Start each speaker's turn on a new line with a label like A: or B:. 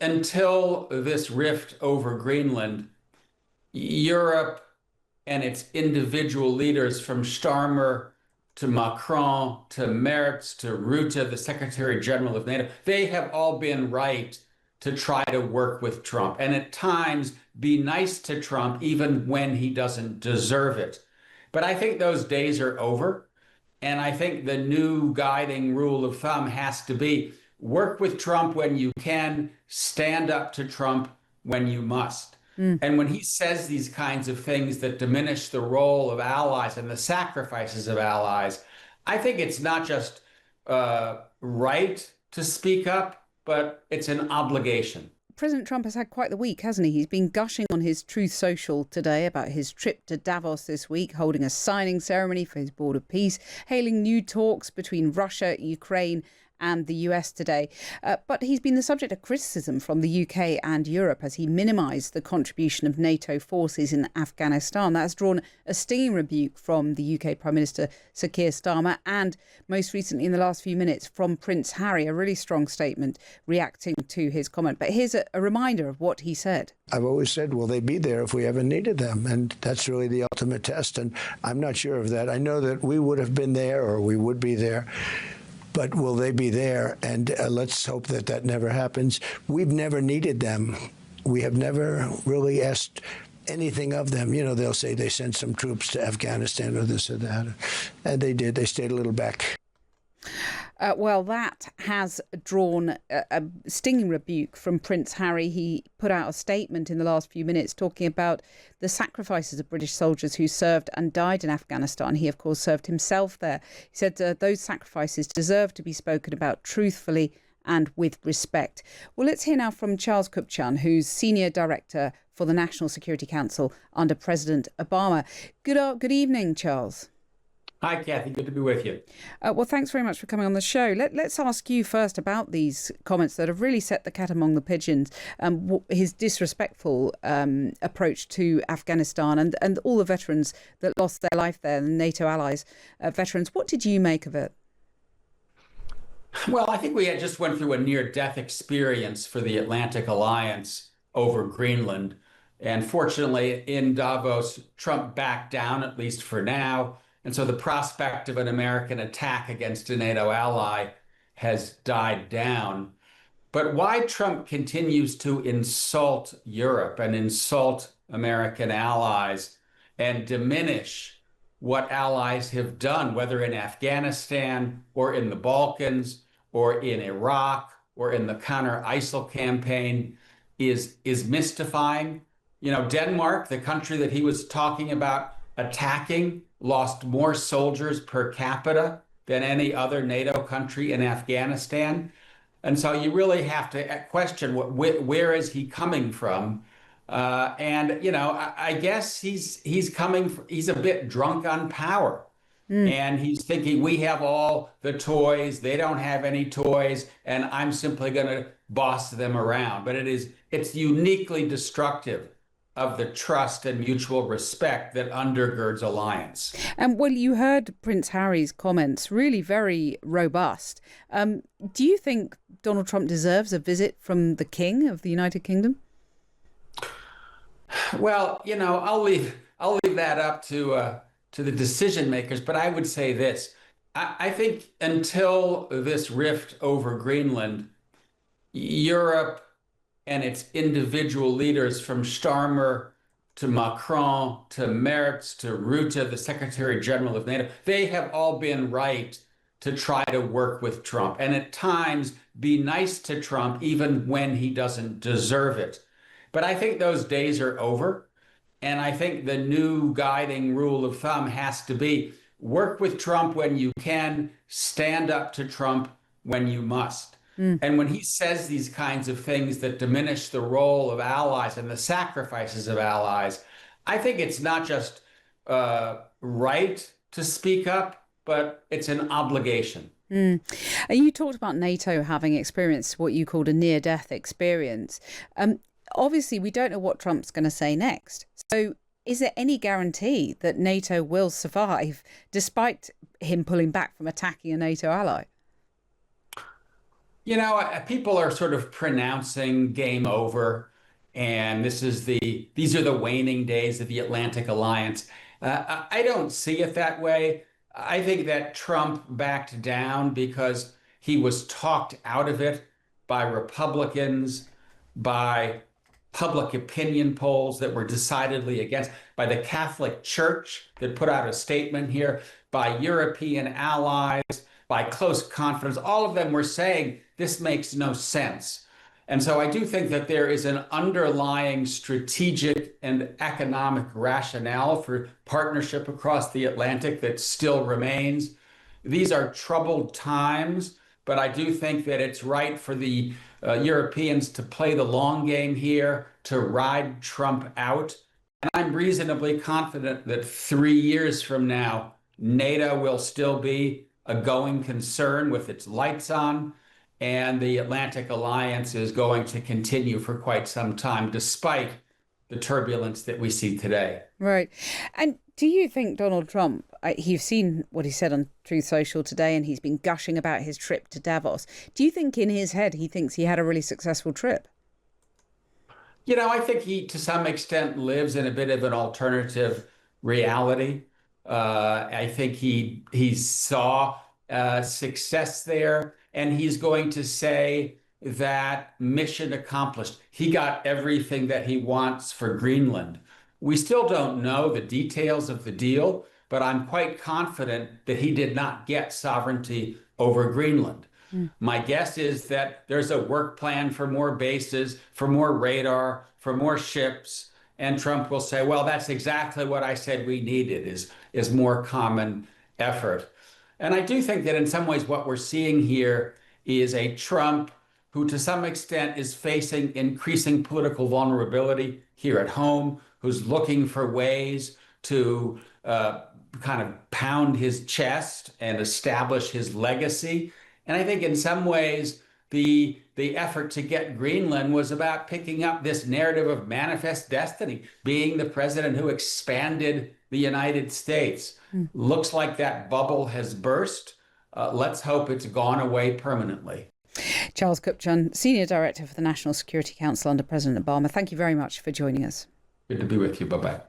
A: until this rift over Greenland, Europe and its individual leaders, from Starmer to Macron to Merz to Rutte, the Secretary General of NATO, they have all been right to try to work with Trump and at times be nice to Trump even when he doesn't deserve it. But I think those days are over. And I think the new guiding rule of thumb has to be work with Trump when you can, stand up to Trump when you must. And when he says these kinds of things that diminish the role of allies and the sacrifices of allies, I think it's not just right to speak up, but it's an obligation.
B: President Trump has had quite the week, hasn't he? He's been gushing on his Truth Social today about his trip to Davos this week, holding a signing ceremony for his Board of Peace, hailing new talks between Russia, Ukraine and the US today. But he's been the subject of criticism from the UK and Europe as he minimised the contribution of NATO forces in Afghanistan. That has drawn a stinging rebuke from the UK Prime Minister Sir Keir Starmer and most recently in the last few minutes from Prince Harry, a really strong statement reacting to his comment. But here's a reminder of what he said.
C: I've always said, will they be there if we ever needed them? And that's really the ultimate test. And I'm not sure of that. I know that we would have been there or we would be there. But will they be there? And let's hope that that never happens. We've never needed them. We have never really asked anything of them. You know, they'll say they sent some troops to Afghanistan or this or that. And they did. They stayed a little back.
B: Well, that has drawn a stinging rebuke from Prince Harry. He put out a statement in the last few minutes talking about the sacrifices of British soldiers who served and died in Afghanistan. He, of course, served himself there. He said those sacrifices deserve to be spoken about truthfully and with respect. Well, let's hear now from Charles Kupchan, who's Senior Director for the National Security Council under President Obama. Good evening, Charles.
A: Hi, Cathy. Good to be with you.
B: Well, thanks very much for coming on the show. Let's ask you first about these comments that have really set the cat among the pigeons, his disrespectful approach to Afghanistan and all the veterans that lost their life there, the NATO allies, veterans. What did you make of it?
A: Well, I think we had just went through a near-death experience for the Atlantic Alliance over Greenland. And fortunately, in Davos, Trump backed down, at least for now. And so the prospect of an American attack against a NATO ally has died down. But why Trump continues to insult Europe and insult American allies and diminish what allies have done, whether in Afghanistan or in the Balkans or in Iraq or in the counter-ISIL campaign, is mystifying. You know, Denmark, the country that he was talking about attacking, lost more soldiers per capita than any other NATO country in Afghanistan. And so you really have to question where is he coming from? And, you know, I guess he's a bit drunk on power. And he's thinking we have all the toys, they don't have any toys, and I'm simply going to boss them around. But it's uniquely destructive of the trust and mutual respect that undergirds alliance.
B: And well, you heard Prince Harry's comments, really very robust. Do you think Donald Trump deserves a visit from the King of the United Kingdom?
A: Well, you know, I'll leave that up to the decision makers, but I would say this. I think until this rift over Greenland, Europe and its individual leaders, from Starmer to Macron to Merz to Rutte, the Secretary General of NATO, they have all been right to try to work with Trump and at times be nice to Trump even when he doesn't deserve it. But I think those days are over. And I think the new guiding rule of thumb has to be work with Trump when you can, stand up to Trump when you must. And when he says these kinds of things that diminish the role of allies and the sacrifices of allies, I think it's not just right to speak up, but it's an obligation.
B: And you talked about NATO having experienced what you called a near-death experience. Obviously, we don't know what Trump's going to say next. So is there any guarantee that NATO will survive despite him pulling back from attacking a NATO ally?
A: People are sort of pronouncing game over, and these are the waning days of the Atlantic Alliance. I don't see it that way. I think that Trump backed down because he was talked out of it by Republicans, by public opinion polls that were decidedly against, by the Catholic Church that put out a statement here, by European allies, by close confidence. All of them were saying this makes no sense. And so I do think that there is an underlying strategic and economic rationale for partnership across the Atlantic that still remains. These are troubled times, but I do think that it's right for the Europeans to play the long game here, to ride Trump out. And I'm reasonably confident that 3 years from now, NATO will still be a going concern with its lights on, and the Atlantic Alliance is going to continue for quite some time, despite the turbulence that we see today.
B: Right. And do you think Donald Trump, you've seen what he said on Truth Social today, and he's been gushing about his trip to Davos. Do you think in his head he thinks he had a really successful trip?
A: I think he, to some extent, lives in a bit of an alternative reality. I think he saw success there, and he's going to say that mission accomplished. He got everything that he wants for Greenland. We still don't know the details of the deal, but I'm quite confident that he did not get sovereignty over Greenland. My guess is that there's a work plan for more bases, for more radar, for more ships, and Trump will say, well, that's exactly what I said we needed, is more common effort. And I do think that in some ways what we're seeing here is a Trump who to some extent is facing increasing political vulnerability here at home, who's looking for ways to kind of pound his chest and establish his legacy. And I think in some ways, the effort to get Greenland was about picking up this narrative of manifest destiny, being the president who expanded the United States. Looks like that bubble has burst. Let's hope it's gone away permanently.
B: Charles Kupchan, Senior Director for the National Security Council under President Obama. Thank you very much for joining us.
A: Good to be with you. Bye-bye.